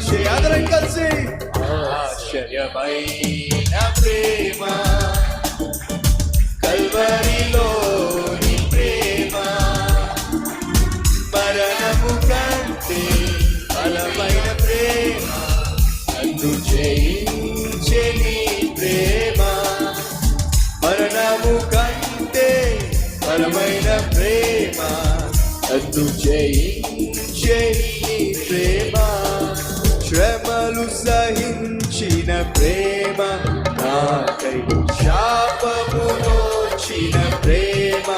చేయి. అందరం కలిసి ఆశ్చర్యమైన ప్రేమ కల్వరిలోని ప్రేమ మరణము కంటే బలమైన ప్రేమ నన్ను జయించే నీ ప్రేమ మరణము కంటే బలమైన ప్రేమ నన్ను జయించే నీ ప్రేమ శ్రమలు సహించిన ప్రేమ నాకై శాపమునోచిన ప్రేమ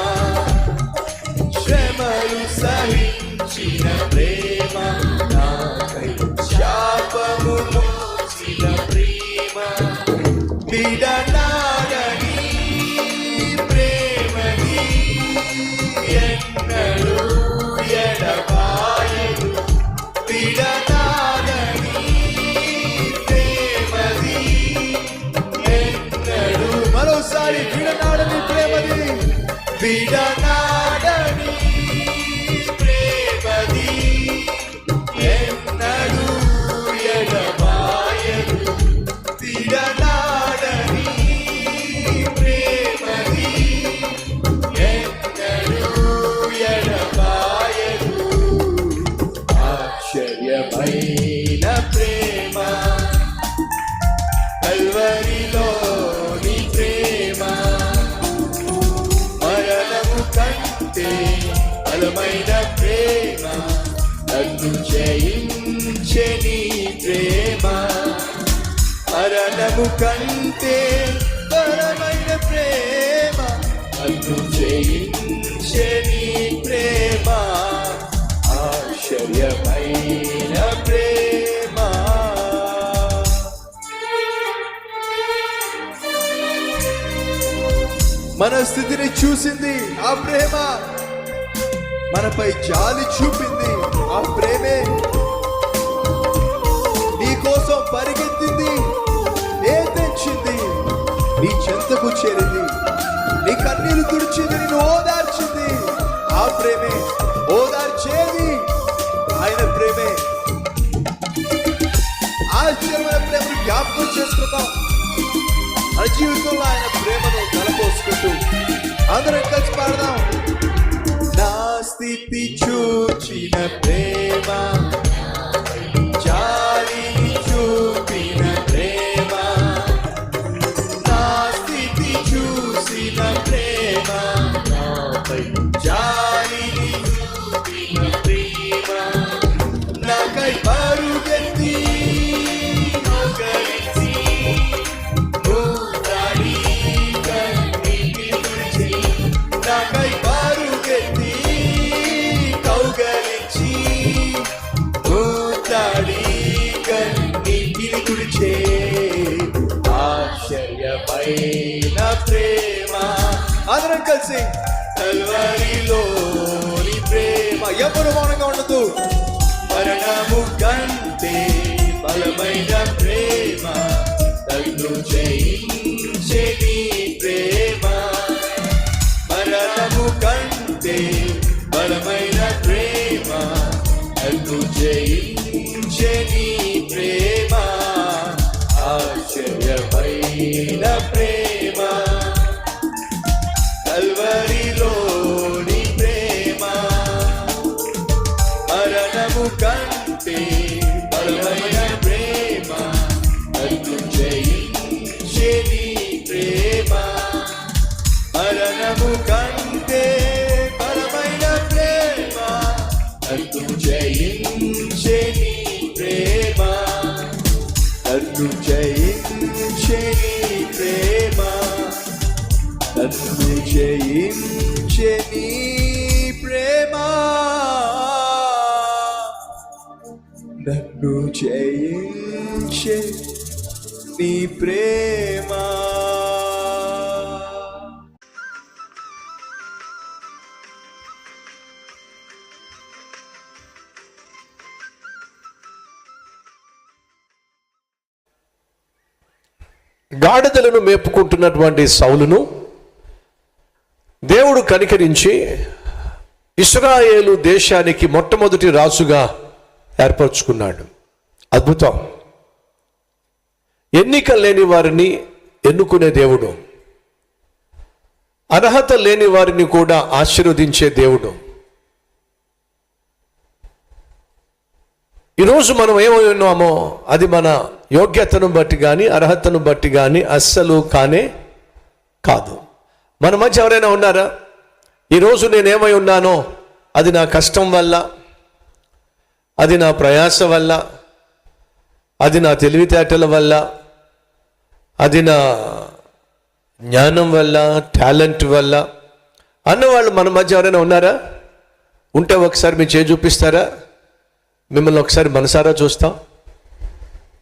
శ్రమలు సహించిన ప్రేమ నాకై శాపమునోచిన ప్రేమ విడనాడని ప్రేమని ఎన్నడూ ఎడబాయదు విడనాడని ప్రేమది ఎన్నడూ మరోసారి విడనాడని ప్రేమది విడనాడని ప్రేమది ఎన్నడూ ఎడబాయదు విడనాడని ప్రేమది ఎన్నడూ ఎడబాయదు ఆశ్చర్యమైన ప్రేమ కల్వరిలోని ప్రేమ మరణము కంటే బలమైన ప్రేమ నన్ను జయించే నీ ప్రేమ మరణము కంటే బలమైన ప్రేమ నన్ను జయించే నీ ప్రేమ ఆశ్చర్యమైన ప్రేమ మన స్థితిని చూసింది ఆ ప్రేమ, మనపై జాలి చూపింది ఆ ప్రేమే, నీ కోసం పరిగెత్తింది, ఏ తెచ్చింది, నీ చెంతకు చేరింది, నీ కన్నీరు తుడిచింది, నిన్ను ఓదార్చింది ఆ ప్రేమే. ఓదార్చేది ఆయన ప్రేమే. ఆశ్చర్యమైన ప్రేమను జ్ఞాపకం చేసుకుందాం. మన జీవితంలో ఆయన ప్రేమను కలపోసుకుంటూ అందరం కలిసి పాడదాం. నా స్థితి చూచిన ప్రేమ, జాలిని చూపిన ప్రేమ, నా స్థితి చూసిన ప్రేమ, జాలిని చూపిన ప్రేమ, నాకై పరుగెత్తి మోకరించి ఊతాడి కన్నీటి తుడిచి, నాకై పరుగెత్తి కౌగలించి ఊతాడి కన్నీటి తుడిచే ఆశ్చర్యమైన ప్రేమ. అందరం కలిసి కల్వరిలోని ప్రేమ ఎవరు మౌనంగా ఉండదు. మరణము కంటే బలమైన ప్రేమ నన్ను జయించే నీ ప్రేమ మరణము కంటే బలమైన ప్రేమ నన్ను జయించే నీ ప్రేమ ఆశ్చర్యమైన ప్రేమ కల్వరిలోని ప్రేమ మరణము కంటే బలమైన ప్రేమ నన్ను జయించే నీ ప్రేమ మరణము కంటే బలమైన ప్రేమ నన్ను జయించే నీ ప్రేమ నన్ను జయించే నీ ప్రేమ నన్ను జయించే నీ ప్రేమ నన్ను జయించే నీ ప్రేమ. గాడిదలను మేపుకుంటున్నటువంటి సౌలును దేవుడు కనికరించి ఇశ్రాయేలు దేశానికి మొట్టమొదటి రాజుగా ఏర్పరచుకున్నాడు. అద్భుతం. ఎన్నిక లేని వారిని ఎన్నుకునే దేవుడు, అర్హత లేని వారిని కూడా ఆశీర్వదించే దేవుడు. ఈరోజు మనం ఏమై ఉన్నామో అది మన యోగ్యతను బట్టి కానీ అర్హతను బట్టి కానీ అస్సలు కానే కాదు. మన మధ్య ఎవరైనా ఉన్నారా? ఈరోజు నేనేమై ఉన్నానో అది నా కష్టం వల్ల, అది నా ప్రయాస వల్ల, అది నా తెలివితేటల వల్ల, అది నా జ్ఞానం వల్ల, టాలెంట్ వల్ల అన్నవాళ్ళు మన మధ్య ఎవరైనా ఉన్నారా? ఉంటే ఒకసారి మీ చేయి చూపిస్తారా? మిమ్మల్ని ఒకసారి మనసారా చూస్తాం.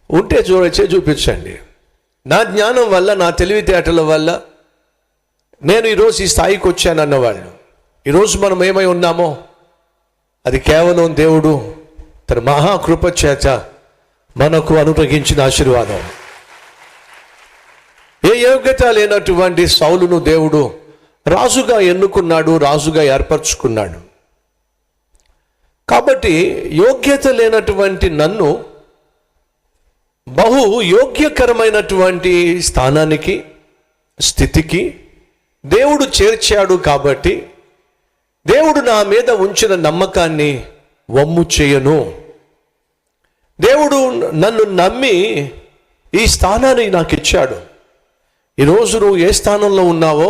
ఉంటే చేయి చూపించండి. నా జ్ఞానం వల్ల, నా తెలివితేటల వల్ల నేను ఈరోజు ఈ స్థాయికి వచ్చాను అన్నవాళ్ళు. ఈరోజు మనం ఏమై ఉన్నామో అది కేవలం దేవుడు తన మహాకృప చేత మనకు అనుగ్రహించిన ఆశీర్వాదం. ఏ యోగ్యత లేనటువంటి సౌలును దేవుడు రాజుగా ఎన్నుకున్నాడు, రాజుగా ఏర్పరచుకున్నాడు. కాబట్టి యోగ్యత లేనటువంటి నన్ను బహు యోగ్యకరమైనటువంటి స్థానానికి, స్థితికి దేవుడు చేర్చాడు. కాబట్టి దేవుడు నా మీద ఉంచిన నమ్మకాన్ని వమ్ము చేయను. దేవుడు నన్ను నమ్మి ఈ స్థానాన్ని నాకు ఇచ్చాడు. ఈరోజు నువ్వు ఏ స్థానంలో ఉన్నావో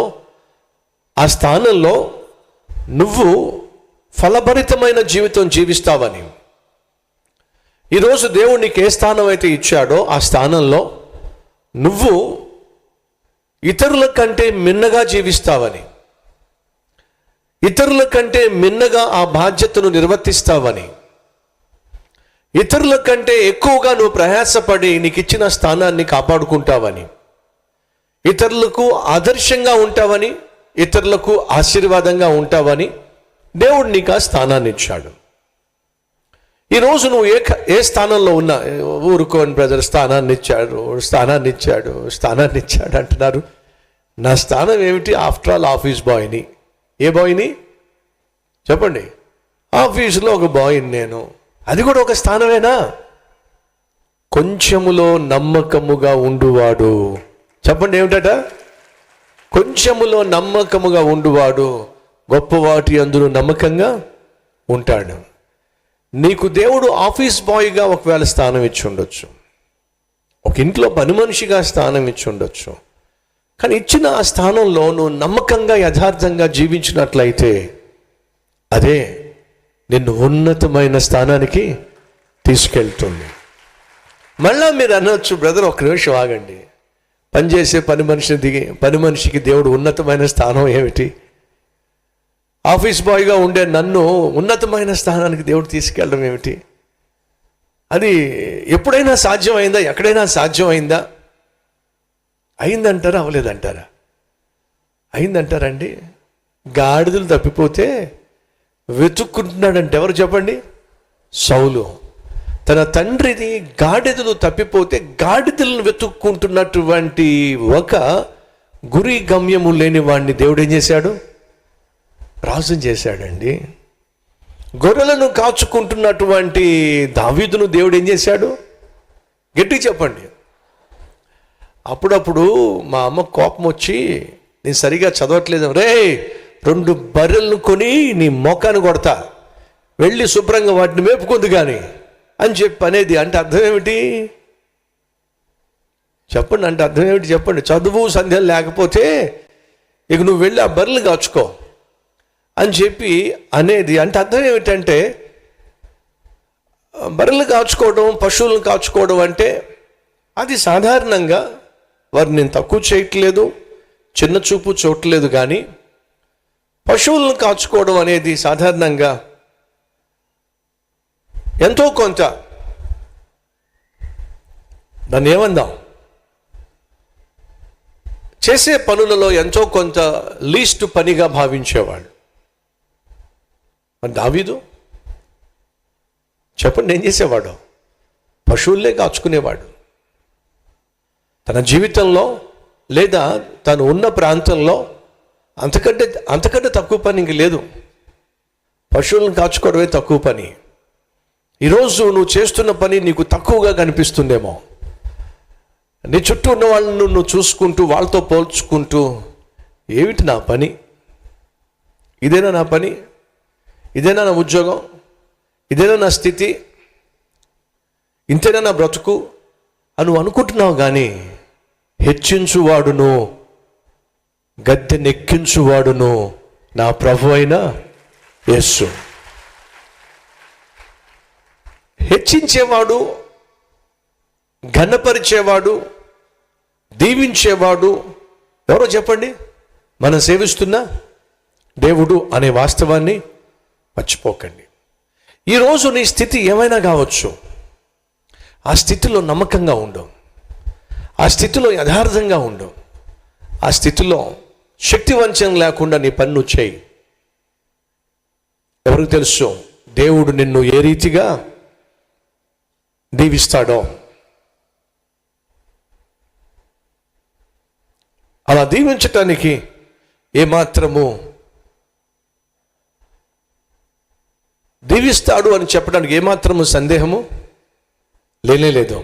ఆ స్థానంలో నువ్వు ఫలభరితమైన జీవితం జీవిస్తావని, ఈరోజు దేవుడు నీకు ఏ స్థానం అయితే ఇచ్చాడో ఆ స్థానంలో నువ్వు ఇతరుల కంటే మిన్నగా జీవిస్తావని, ఇతరుల కంటే మిన్నగా ఆ బాధ్యతను నిర్వర్తిస్తావని, ఇతరుల కంటే ఎక్కువగా నువ్వు ప్రయాసపడి నీకు ఇచ్చిన స్థానాన్ని కాపాడుకుంటావని, ఇతరులకు ఆదర్శంగా ఉంటావని, ఇతరులకు ఆశీర్వాదంగా ఉంటావని దేవుడు నీకు ఆ స్థానాన్ని ఇచ్చాడు. ఈరోజు నువ్వు ఏ స్థానంలో ఉన్నా, ఊరుకోని బ్రదర్ స్థానాన్ని ఇచ్చాడు అంటున్నారు. నా స్థానం ఏమిటి? ఆఫ్టర్ ఆల్ ఆఫీస్ బాయ్ని. ఏ బాయ్ని చెప్పండి? ఆఫీసులో ఒక బాయ్ని నేను. అది కూడా ఒక స్థానమేనా? కొంచెములో నమ్మకముగా ఉండువాడు. చెప్పండి ఏమిటట? కొంచెములో నమ్మకముగా ఉండువాడు గొప్పవాటి అందులో నమ్మకంగా ఉంటాడు. నీకు దేవుడు ఆఫీస్ బాయ్గా ఒకవేళ స్థానం ఇచ్చి ఉండొచ్చు, ఒక ఇంట్లో పని మనిషిగా స్థానం ఇచ్చి ఉండొచ్చు. కానీ ఇచ్చిన ఆ స్థానంలో నువ్వు నమ్మకంగా యథార్థంగా జీవించినట్లయితే అదే నిన్ను ఉన్నతమైన స్థానానికి తీసుకెళ్తుంది. మళ్ళా మీరు అనొచ్చు, బ్రదర్ ఒక నిమిషం ఆగండి, పనిచేసే పని మనిషికి దేవుడు ఉన్నతమైన స్థానం ఏమిటి? ఆఫీస్ బాయ్గా ఉండే నన్ను ఉన్నతమైన స్థానానికి దేవుడు తీసుకెళ్ళడం ఏమిటి? అది ఎప్పుడైనా సాధ్యమైందా? ఎక్కడైనా సాధ్యమైందా? అయిందంటారా? అవ్వలేదంటారా? అయిందంటారండి. గాడిదలు తప్పిపోతే వెతుక్కుంటున్నాడంటే ఎవరు చెప్పండి? సౌలు. తన తండ్రిని గాడిదలు తప్పిపోతే గాడిదలను వెతుక్కుంటున్నటువంటి ఒక గురి గమ్యము లేని వాడిని దేవుడు ఏం చేశాడు? రాజుని చేశాడండి. గొర్రెలను కాచుకుంటున్నటువంటి దావీదును దేవుడు ఏం చేశాడు? గట్టిగా చెప్పండి. అప్పుడప్పుడు మా అమ్మ కోపం వచ్చి, నేను సరిగా చదవట్లేదు, రే 2 బర్రెలను కొని నీ మొఖాన్ని కొడతా, వెళ్ళి శుభ్రంగా వాటిని మేపుకుంది కానీ అని చెప్పి అనేది. అంటే అర్థం ఏమిటి చెప్పండి? అంటే అర్థం ఏమిటి చెప్పండి? చదువు సంధ్యలు లేకపోతే ఇక నువ్వు వెళ్ళి ఆ బర్రెలు కాచుకో అని చెప్పి అనేది. అంటే అర్థం ఏమిటంటే బర్రెలు కాచుకోవడం, పశువులను కాచుకోవడం అంటే అది సాధారణంగా వారిని నేను తక్కువ చేయట్లేదు, చిన్న చూపు చూడట్లేదు, కానీ పశువులను కాచుకోవడం అనేది సాధారణంగా ఎంతో కొంత దాన్ని ఏమందాం, చేసే పనులలో ఎంతో కొంత లీస్ట్ పనిగా భావించేవాడు. మరి దావీదు చెప్పండి ఏం చేసేవాడు? పశువులే కాచుకునేవాడు. తన జీవితంలో లేదా తను ఉన్న ప్రాంతంలో అంతకంటే తక్కువ పని ఇంక లేదు. పశువులను కాచుకోవడమే తక్కువ పని. ఈరోజు నువ్వు చేస్తున్న పని నీకు తక్కువగా కనిపిస్తుందేమో. నీ చుట్టూ ఉన్న వాళ్ళను నువ్వు చూసుకుంటూ వాళ్ళతో పోల్చుకుంటూ, ఏమిటి నా పని, ఇదేనా నా పని, ఇదేనా నా ఉద్యోగం, ఇదేనా నా స్థితి, ఇంతేనా నా బ్రతుకు అని నువ్వు అనుకుంటున్నావు. కానీ హెచ్చించువాడును గద్దెనెక్కించువాడును నా ప్రభు అయిన యేసు. హెచ్చించేవాడు, ఘనపరిచేవాడు, దీవించేవాడు ఎవరో చెప్పండి? మనం సేవిస్తున్న దేవుడు అనే వాస్తవాన్ని మర్చిపోకండి. ఈరోజు నీ స్థితి ఏమైనా కావచ్చు, ఆ స్థితిలో నమ్మకంగా ఉండు, ఆ స్థితిలో యథార్థంగా ఉండు, ఆ స్థితిలో శక్తివంచన లేకుండా నీ పని నువ్వు చేయి. ఎవరికి తెలుసు దేవుడు నిన్ను ఏ రీతిగా దీవిస్తాడో. అలా దీవించటానికి ఏమాత్రము దీవిస్తాడు అని చెప్పడానికి ఏమాత్రము సందేహము లేనేలేదు.